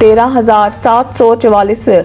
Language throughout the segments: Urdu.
13,744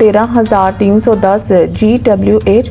13,310 GWH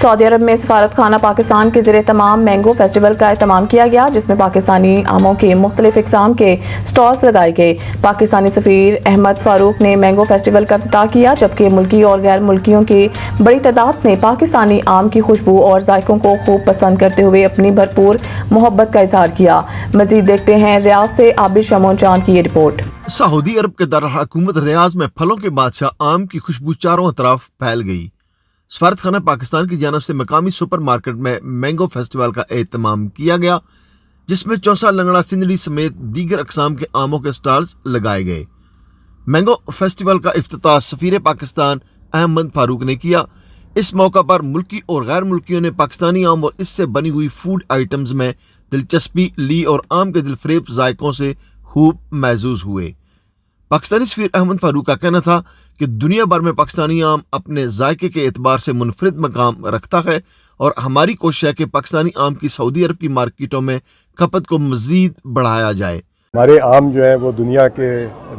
سعودی عرب میں سفارت خانہ پاکستان کے زیر اہتمام مینگو فیسٹیول کا اہتمام کیا گیا، جس میں پاکستانی آموں کے مختلف اقسام کے سٹالز لگائے گئے۔ پاکستانی سفیر احمد فاروق نے مینگو فیسٹیول کا افتتاح کیا، جبکہ ملکی اور غیر ملکیوں کی بڑی تعداد نے پاکستانی آم کی خوشبو اور ذائقوں کو خوب پسند کرتے ہوئے اپنی بھرپور محبت کا اظہار کیا۔ مزید دیکھتے ہیں ریاض سے عابد شمون چاند کی یہ رپورٹ۔ سعودی عرب کے دارالحکومت ریاض میں پھلوں کے بادشاہ آم کی خوشبو چاروں طرف پھیل گئی۔ سفارت خانہ پاکستان کی جانب سے مقامی سپر مارکیٹ میں مینگو فیسٹیول کا اہتمام کیا گیا، جس میں چوسا، لنگڑا، سندھڑی سمیت دیگر اقسام کے آموں کے سٹالز لگائے گئے۔ مینگو فیسٹیول کا افتتاح سفیر پاکستان احمد فاروق نے کیا۔ اس موقع پر ملکی اور غیر ملکیوں نے پاکستانی آم اور اس سے بنی ہوئی فوڈ آئٹمز میں دلچسپی لی اور آم کے دلفریب ذائقوں سے خوب محظوظ ہوئے۔ پاکستانی سفیر احمد فاروق کا کہنا تھا کہ دنیا بھر میں پاکستانی آم اپنے ذائقے کے اعتبار سے منفرد مقام رکھتا ہے اور ہماری کوشش ہے کہ پاکستانی آم کی سعودی عرب کی مارکیٹوں میں کھپت کو مزید بڑھایا جائے۔ ہمارے آم جو ہیں وہ دنیا کے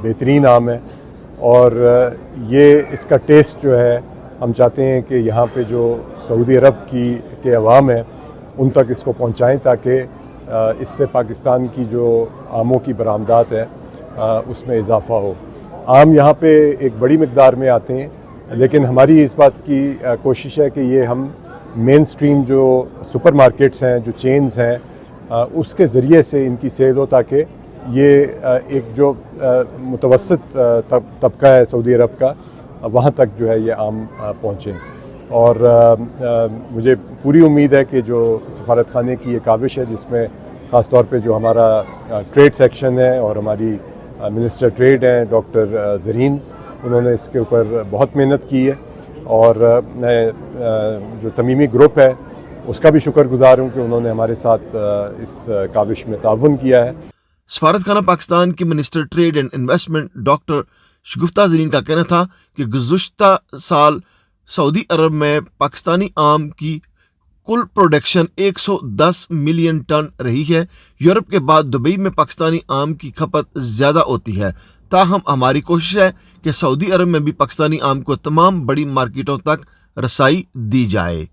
بہترین آم ہیں اور یہ اس کا ٹیسٹ جو ہے ہم چاہتے ہیں کہ یہاں پہ جو سعودی عرب کے عوام ہیں ان تک اس کو پہنچائیں، تاکہ اس سے پاکستان کی جو آموں کی برآمدات ہیں اس میں اضافہ ہو۔ آم یہاں پہ ایک بڑی مقدار میں آتے ہیں، لیکن ہماری اس بات کی کوشش ہے کہ یہ ہم مین سٹریم جو سپر مارکیٹس ہیں، جو چینز ہیں، اس کے ذریعے سے ان کی سیل ہو، تاکہ یہ ایک جو متوسط طبقہ ہے سعودی عرب کا، وہاں تک جو ہے یہ آم پہنچیں۔ اور مجھے پوری امید ہے کہ جو سفارت خانے کی یہ کاوش ہے، جس میں خاص طور پہ جو ہمارا ٹریڈ سیکشن ہے اور ہماری منسٹر ٹریڈ ہیں ڈاکٹر زرین، انہوں نے اس کے اوپر بہت محنت کی ہے، اور میں جو تمیمی گروپ ہے اس کا بھی شکر گزار ہوں کہ انہوں نے ہمارے ساتھ اس کاوش میں تعاون کیا ہے۔ سفارت خانہ پاکستان کی minister trade and investment doctor Shagufta Zarin کا کہنا تھا کہ گزشتہ سال سعودی عرب میں پاکستانی آم کی کل پروڈکشن 110 ملین ٹن رہی ہے۔ یورپ کے بعد دبئی میں پاکستانی آم کی کھپت زیادہ ہوتی ہے، تاہم ہماری کوشش ہے کہ سعودی عرب میں بھی پاکستانی آم کو تمام بڑی مارکیٹوں تک رسائی دی جائے۔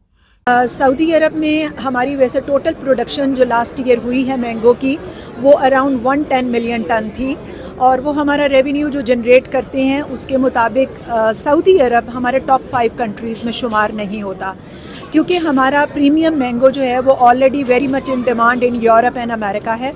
سعودی عرب میں ہماری ویسے ٹوٹل پروڈکشن جو لاسٹ ایئر ہوئی ہے مینگو کی، وہ اراؤنڈ 110 ملین ٹن تھی، اور وہ ہمارا ریونیو جو جنریٹ کرتے ہیں اس کے مطابق سعودی عرب ہمارے ٹاپ 5 کنٹریز میں شمار نہیں ہوتا، کیونکہ ہمارا پریمیم مینگو جو ہے وہ already very much in demand in Europe and America ہے،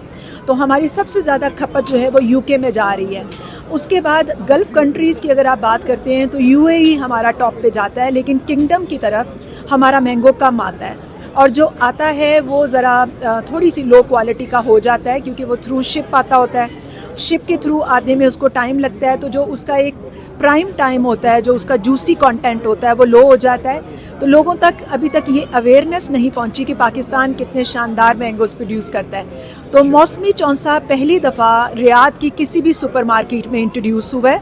تو ہماری سب سے زیادہ کھپت جو ہے وہ UK میں جا رہی ہے۔ اس کے بعد گلف کنٹریز کی اگر آپ بات کرتے ہیں تو UAE ہمارا ٹاپ پہ جاتا ہے، لیکن کنگڈم کی طرف ہمارا مینگو کم آتا ہے، اور جو آتا ہے وہ ذرا تھوڑی سی لو کوالٹی کا ہو جاتا ہے، کیونکہ وہ تھرو شپ آتا ہوتا ہے، شپ کے تھرو آنے میں اس کو ٹائم لگتا ہے، تو جو اس کا ایک پرائم ٹائم ہوتا ہے، جو اس کا جوسی کانٹینٹ ہوتا ہے، وہ لو ہو جاتا ہے۔ تو لوگوں تک ابھی تک یہ اویئرنیس نہیں پہنچی کہ پاکستان کتنے شاندار مینگوز پروڈیوس کرتا ہے۔ تو موسمی چونسا پہلی دفعہ ریاض کی کسی بھی سپر مارکیٹ میں انٹروڈیوس ہوا ہے،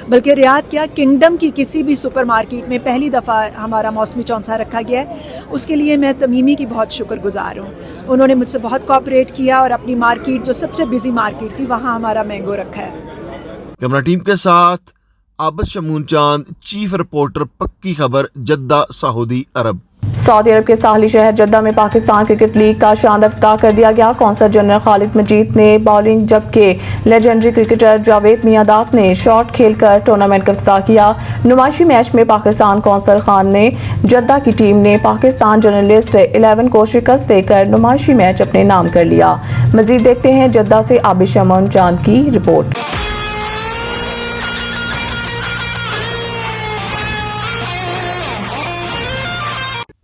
بلکہ ریاض کیا کنگڈم کی کسی بھی سپر مارکیٹ میں پہلی دفعہ ہمارا موسمی چونسا رکھا گیا ہے۔ اس کے لیے میں تمیمی کی بہت شکر گزار ہوں، انہوں نے مجھ سے بہت کوآپریٹ کیا اور اپنی مارکیٹ جو سب سے بزی مارکیٹ تھی وہاں ہمارا مینگو رکھا ہے۔ کیمرہ ٹیم کے ساتھ عابد شمون چاند، چیف رپورٹر پکی خبر، جدہ، سعودی عرب۔ سعودی عرب کے ساحلی شہر جدہ میں پاکستان کرکٹ لیگ کا شاندار افتتاح کر دیا گیا۔ کونسل جنرل خالد مجید نے باؤلنگ، جبکہ لیجنڈری کرکٹر جاوید میاں-دات نے شاٹ کھیل کر ٹورنامنٹ کا افتتاح کیا۔ نمائشی میچ میں پاکستان کونسل خان نے جدہ کی ٹیم نے پاکستان جرنلسٹ 11 کو شکست دے کر نمائشی میچ اپنے نام کر لیا۔ مزید دیکھتے ہیں جدہ سے عابد شمون چاند کی رپورٹ۔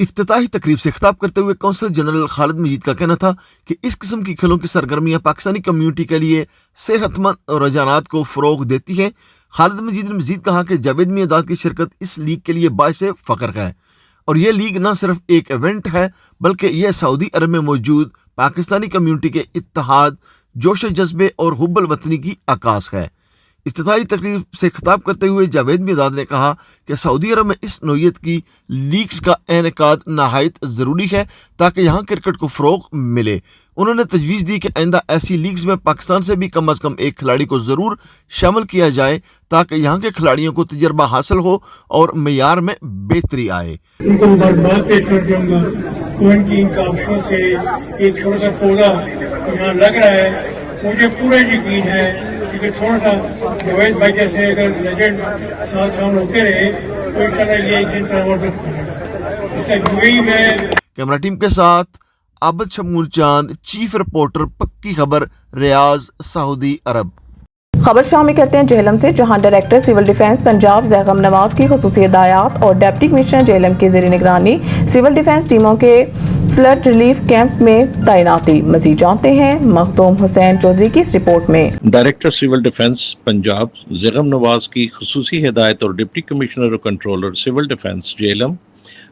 افتتاحی تقریب سے خطاب کرتے ہوئے کونسل جنرل خالد مجید کا کہنا تھا کہ اس قسم کی کھیلوں کی سرگرمیاں پاکستانی کمیونٹی کے لیے صحت مند رجحانات کو فروغ دیتی ہیں۔ خالد مجید نے مزید کہا کہ جاوید میاں-دات کی شرکت اس لیگ کے لیے باعث فخر ہے، اور یہ لیگ نہ صرف ایک ایونٹ ہے بلکہ یہ سعودی عرب میں موجود پاکستانی کمیونٹی کے اتحاد، جوش و جذبے اور حب الوطنی کی عکاس ہے۔ افتتاحی تقریب سے خطاب کرتے ہوئے جاوید میرداد نے کہا کہ سعودی عرب میں اس نوعیت کی لیگز کا انعقاد نہایت ضروری ہے تاکہ یہاں کرکٹ کو فروغ ملے۔ انہوں نے تجویز دی کہ آئندہ ایسی لیگز میں پاکستان سے بھی کم از کم ایک کھلاڑی کو ضرور شامل کیا جائے تاکہ یہاں کے کھلاڑیوں کو تجربہ حاصل ہو اور معیار میں بہتری آئے۔ ان کو مبارکباد پیش کر دوں گا تو ان کی ان کاوشوں سے ایک چھوٹا سا پودا یہاں لگ رہا ہے۔ مجھے پورا یقین ہے کہ تھوڑا سا جاوید بھائی جیسے اگر لیجنڈ ساتھ شامل ہوتے رہے تو انشاءاللہ یہ ایک دن سرور اسے یوئی میں۔ کیمرہ ٹیم کے ساتھ عابد شمول چاند، چیف رپورٹر پکی خبر، ریاض، سعودی عرب۔ خبر شامل کرتے ہیں جہلم سے، جہاں director civil defence Punjab Zaigham Nawaz کی خصوصی ہدایات اور ڈپٹی کمشنر جہلم کی زیر نگرانی سول ڈیفنس ٹیموں کے فلڈ ریلیف کیمپ میں تعیناتی۔ مزید جانتے ہیں مخدوم حسین چودھری کی اس رپورٹ میں۔ Director civil defence Punjab Zaigham Nawaz کی خصوصی ہدایت اور ڈپٹی کمشنر اور controller civil defence Jhelum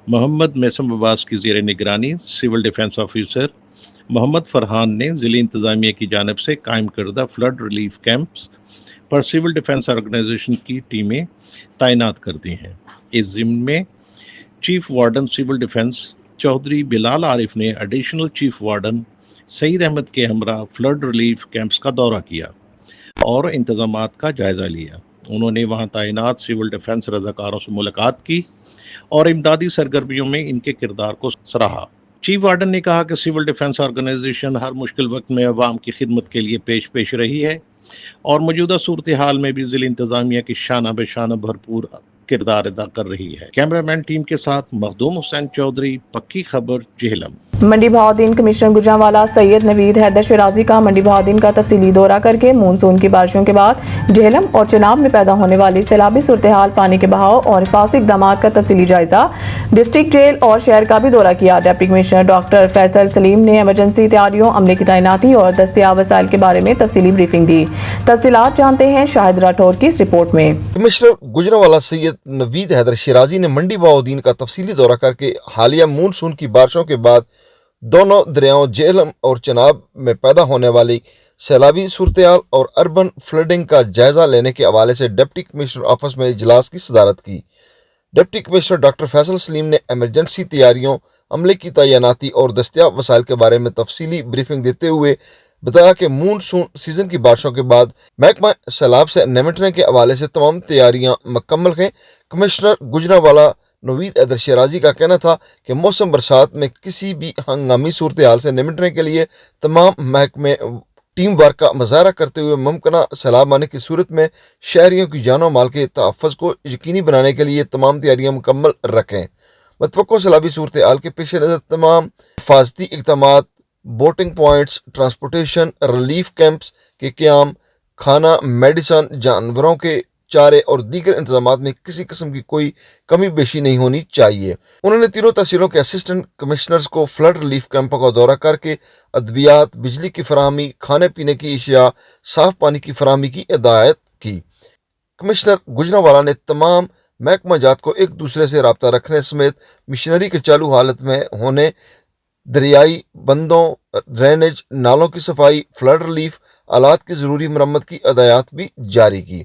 Muhammad Maisam Abbas کی زیر نگرانی civil defence officer Muhammad Farhan نے ضلعی انتظامیہ کی جانب سے قائم کردہ فلڈ ریلیف کیمپس پر سول ڈیفنس آرگنائزیشن کی ٹیمیں تعینات کر دی ہیں۔ اس ضمن میں chief warden civil defence Chaudhry Bilal Arif نے ایڈیشنل چیف وارڈن سعید احمد کے ہمراہ فلڈ ریلیف کیمپس کا دورہ کیا اور انتظامات کا جائزہ لیا۔ انہوں نے وہاں تعینات سول ڈیفنس رضاکاروں سے ملاقات کی اور امدادی سرگرمیوں میں ان کے کردار کو سراہا۔ چیف وارڈن نے کہا کہ سول ڈیفنس آرگنائزیشن ہر مشکل وقت میں عوام کی خدمت کے لیے پیش رہی ہے اور موجودہ صورتحال میں بھی ضلع انتظامیہ کی شانہ بہ شانہ بھرپور کردار ادا کر رہی ہے۔ کیمرہ مین ٹیم کے ساتھ مخدوم حسین چودھری، پکی خبر، جہلم۔ منڈی بہاؤدین کمشنر گجرانوالہ سید نوید حیدر شیرازی کا منڈی بہاؤدین کا تفصیلی دورہ کر کے مونسون کی بارشوں کے بعد جہلم اور چناب میں پیدا ہونے والی سیلابی صورتحال، پانی کے بہاؤ اور حفاظتی اقدامات کا تفصیلی جائزہ، ڈسٹرکٹ جیل اور شہر کا بھی دورہ کیا۔ ڈپٹی کمشنر ڈاکٹر فیصل سلیم نے ایمرجنسی تیاریوں، عملے کی تعیناتی اور دستیاب وسائل کے بارے میں تفصیلی بریفنگ دی۔ تفصیلات جانتے ہیں شاہد راٹھور کی اس رپورٹ میں۔ کمشنر گجرانوالہ سید نوید حیدر شیرازی نے منڈی بہاؤدین کا تفصیلی دورہ کر کے حالیہ مونسون کی بارشوں کے بعد دونوں دریاؤں جہلم اور چناب میں پیدا ہونے والی سیلابی صورتحال اور اربن فلڈنگ کا جائزہ لینے کے حوالے سے ڈپٹی کمشنر آفس میں اجلاس کی صدارت کی۔ ڈپٹی کمشنر ڈاکٹر فیصل سلیم نے ایمرجنسی تیاریوں، عملے کی تعیناتی اور دستیاب وسائل کے بارے میں تفصیلی بریفنگ دیتے ہوئے بتایا کہ مونسون سیزن کی بارشوں کے بعد محکمہ سیلاب سے نمٹنے کے حوالے سے تمام تیاریاں مکمل ہیں۔ کمشنر گجرانوالہ نوید حیدر شیرازی کا کہنا تھا کہ موسم برسات میں کسی بھی ہنگامی صورتحال سے نمٹنے کے لیے تمام محکمے ٹیم ورک کا مظاہرہ کرتے ہوئے ممکنہ سیلاب آنے کی صورت میں شہریوں کی جان و مال کے تحفظ کو یقینی بنانے کے لیے تمام تیاریاں مکمل رکھیں۔ متوقع سیلابی صورتحال کے پیش نظر تمام حفاظتی اقدامات، boating points, transportation, relief camps کے قیام، کھانا، میڈیسن، جانوروں کے چارے اور دیگر انتظامات میں کسی قسم کی کوئی کمی بیشی نہیں ہونی چاہیے۔ انہوں نے تینوں تحصیلوں کے اسسٹنٹ کمشنرز کو فلڈ ریلیف کیمپوں کا دورہ کر کے ادویات، بجلی کی فراہمی، کھانے پینے کی اشیاء، صاف پانی کی فراہمی کی ہدایت کی۔ کمشنر گجرانوالہ نے تمام محکمہ جات کو ایک دوسرے سے رابطہ رکھنے سمیت مشنری کے چالو حالت میں ہونے دریائی بندوں، ڈرینیج نالوں کی صفائی، فلڈ ریلیف آلات کی ضروری مرمت کی ہدایات بھی جاری کی۔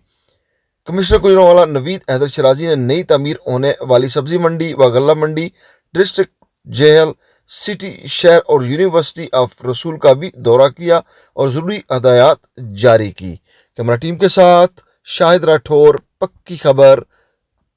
کمشنر گجرانوالہ نوید حیدر شیرازی نے نئی تعمیر ہونے والی سبزی منڈی و غلہ منڈی، ڈسٹرکٹ جیل، سٹی، شہر اور یونیورسٹی آف رسول کا بھی دورہ کیا اور ضروری ہدایات جاری کی۔ کیمرہ ٹیم کے ساتھ شاہد راٹھور، پکی خبر،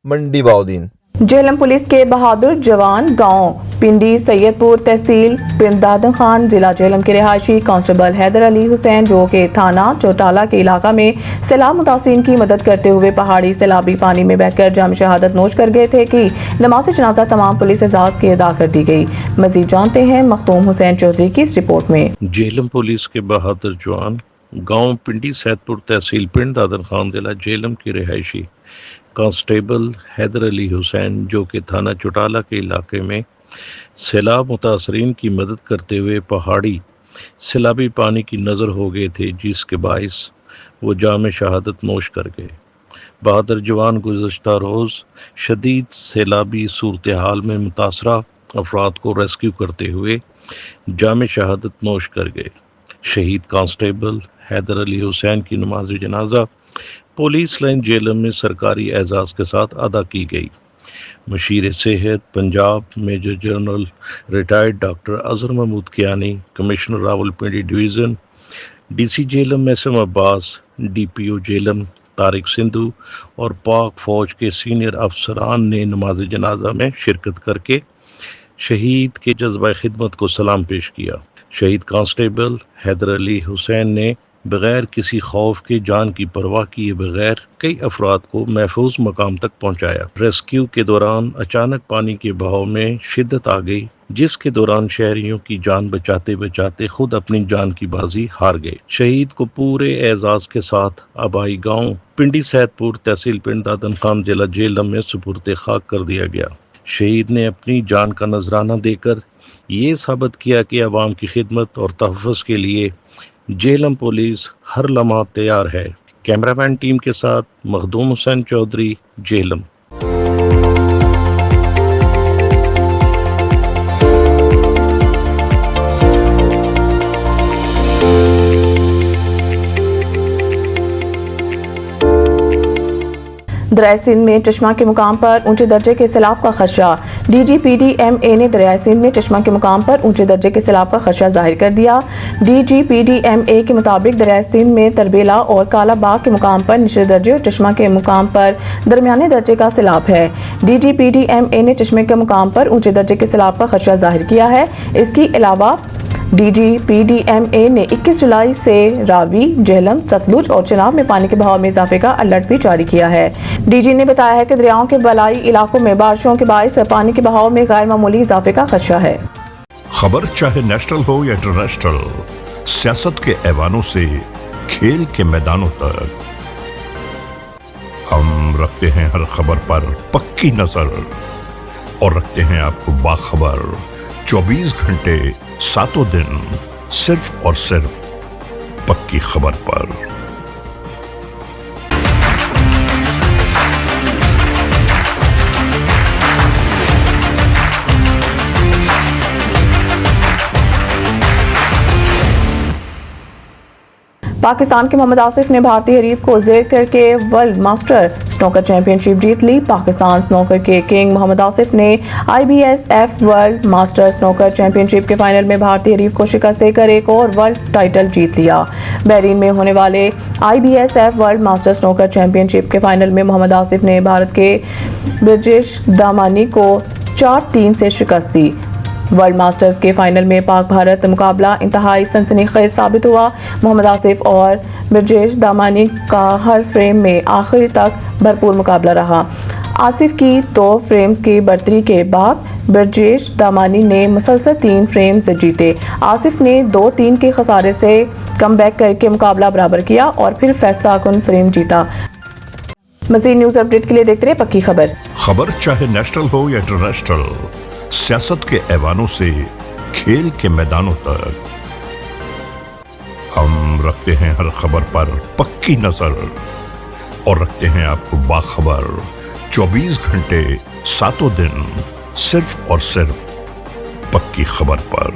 منڈی بہاؤدین۔ جہلم پولیس کے بہادر جوان گاؤں پنڈی سید پور تحصیل پنڈ دادن خان ضلع جہلم کے رہائشی کانسٹیبل حیدر علی حسین، جو کہ تھانہ چوٹالہ کے علاقہ میں سیلاب متاثرین کی مدد کرتے ہوئے پہاڑی سیلابی پانی میں بہہ کر جام شہادت نوش کر گئے تھے، کہ نماز جنازہ تمام پولیس اعزاز کی ادا کر دی گئی۔ مزید جانتے ہیں مخدوم حسین چودھری کی اس رپورٹ میں۔ جہلم پولیس کے بہادر جوان گاؤں پنڈی سید پور تحصیل پنڈ دادن خان ضلع جہلم کی رہائشی کانسٹیبل حیدر علی حسین، جو کہ تھانہ چوٹالہ کے علاقے میں سیلاب متاثرین کی مدد کرتے ہوئے پہاڑی سیلابی پانی کی نظر ہو گئے تھے، جس کے باعث وہ جام شہادت نوش کر گئے۔ بہادر جوان گزشتہ روز شدید سیلابی صورتحال میں متاثرہ افراد کو ریسکیو کرتے ہوئے جام شہادت نوش کر گئے۔ شہید کانسٹیبل حیدر علی حسین کی نماز جنازہ پولیس لائن جیلم میں سرکاری اعزاز کے ساتھ ادا کی گئی۔ مشیر صحت Punjab major general retired doctor Azhar Mahmood Kayani, commissioner Rawalpindi division, D C Jhelum Maisam Abbas, D P O Jhelum Tariq Sandhu اور پاک فوج کے سینئر افسران نے نماز جنازہ میں شرکت کر کے شہید کے جذبہ خدمت کو سلام پیش کیا۔ شہید کانسٹیبل حیدر علی حسین نے بغیر کسی خوف کے جان کی پرواہ کیے بغیر کئی افراد کو محفوظ مقام تک پہنچایا۔ ریسکیو کے دوران اچانک پانی کے بہاؤ میں شدت آ گئی، جس کے دوران شہریوں کی جان بچاتے بچاتے خود اپنی جان کی بازی ہار گئے۔ شہید کو پورے اعزاز کے ساتھ آبائی گاؤں پنڈی سید پور تحصیل پنڈ دادن خان ضلع جہلم میں سپرد خاک کر دیا گیا۔ شہید نے اپنی جان کا نذرانہ دے کر یہ ثابت کیا کہ عوام کی خدمت اور تحفظ کے لیے جہلم پولیس ہر لمحہ تیار ہے۔ کیمرہ مین ٹیم کے ساتھ مخدوم حسین چودھری، جہلم۔ دریائے سندھ میں چشمہ کے مقام پر اونچے درجے کے سیلاب کا خدشہ۔ D G P D M A نے دریائے سندھ میں چشمہ کے مقام پر اونچے درجے کے سیلاب کا خدشہ ظاہر کر دیا۔ D G P D M A کے مطابق دریائے سندھ میں تربیلا اور کالا باغ کے مقام پر نچلے درجے اور چشمہ کے مقام پر درمیانے درجے کا سیلاب ہے۔ D G P D M A نے چشمے کے مقام پر اونچے درجے کے سیلاب کا خدشہ ظاہر کیا ہے۔ اس کے علاوہ D G P D M A نے 21 جولائی سے راوی، جہلم، ستلج اور چناب میں پانی کے بہاؤ میں اضافے کا الرٹ بھی جاری کیا ہے۔ ڈی جی نے بتایا ہے کہ دریاؤں کے بالائی علاقوں میں بارشوں کے باعث پانی کے بہاؤ میں غیر معمولی اضافے کا خدشہ ہے۔ خبر چاہے نیشنل ہو یا انٹرنیشنل، سیاست کے ایوانوں سے کھیل کے میدانوں تک، ہم رکھتے ہیں ہر خبر پر پکی نظر اور رکھتے ہیں آپ کو باخبر 24 گھنٹے 7 دن، صرف اور صرف پکی خبر پر۔ پاکستان کے محمد آصف نے بھارتی حریف کو زیر کر کے world master snooker championship جیت لی۔ پاکستان سنوکر کے کنگ محمد آصف نے I B S F world master snooker championship کے فائنل میں بھارتی حریف کو شکست دے کر ایک اور ورلڈ ٹائٹل جیت لیا۔ بحرین میں ہونے والے I B S F world master snooker championship کے فائنل میں محمد آصف نے بھارت کے برجیش دامانی کو 4-3 سے شکست دی۔ ورلڈ ماسٹرز کے فائنل میں پاک بھارت مقابلہ انتہائی سنسنی خیز ثابت ہوا۔ محمد آصف اور برجیش دامانی کا ہر فریم میں آخر تک بھرپور مقابلہ رہا۔ آصف کی 2 فریمز کی برتری کے بعد برجیش دامانی نے مسلسل 3 فریمز جیتے۔ آصف نے 2-3 کے خسارے سے کم بیک کر کے مقابلہ برابر کیا اور پھر فیصلہ کن فریم جیتا۔ مزید نیوز اپڈیٹ کے لیے دیکھتے رہے پکی خبر۔ خبر چاہے نیشنل ہو یا انٹرنیشنل، سیاست کے ایوانوں سے کھیل کے میدانوں تک، ہم رکھتے ہیں ہر خبر پر پکی نظر اور رکھتے ہیں آپ کو باخبر 24 گھنٹے 7 دن، صرف اور صرف پکی خبر پر۔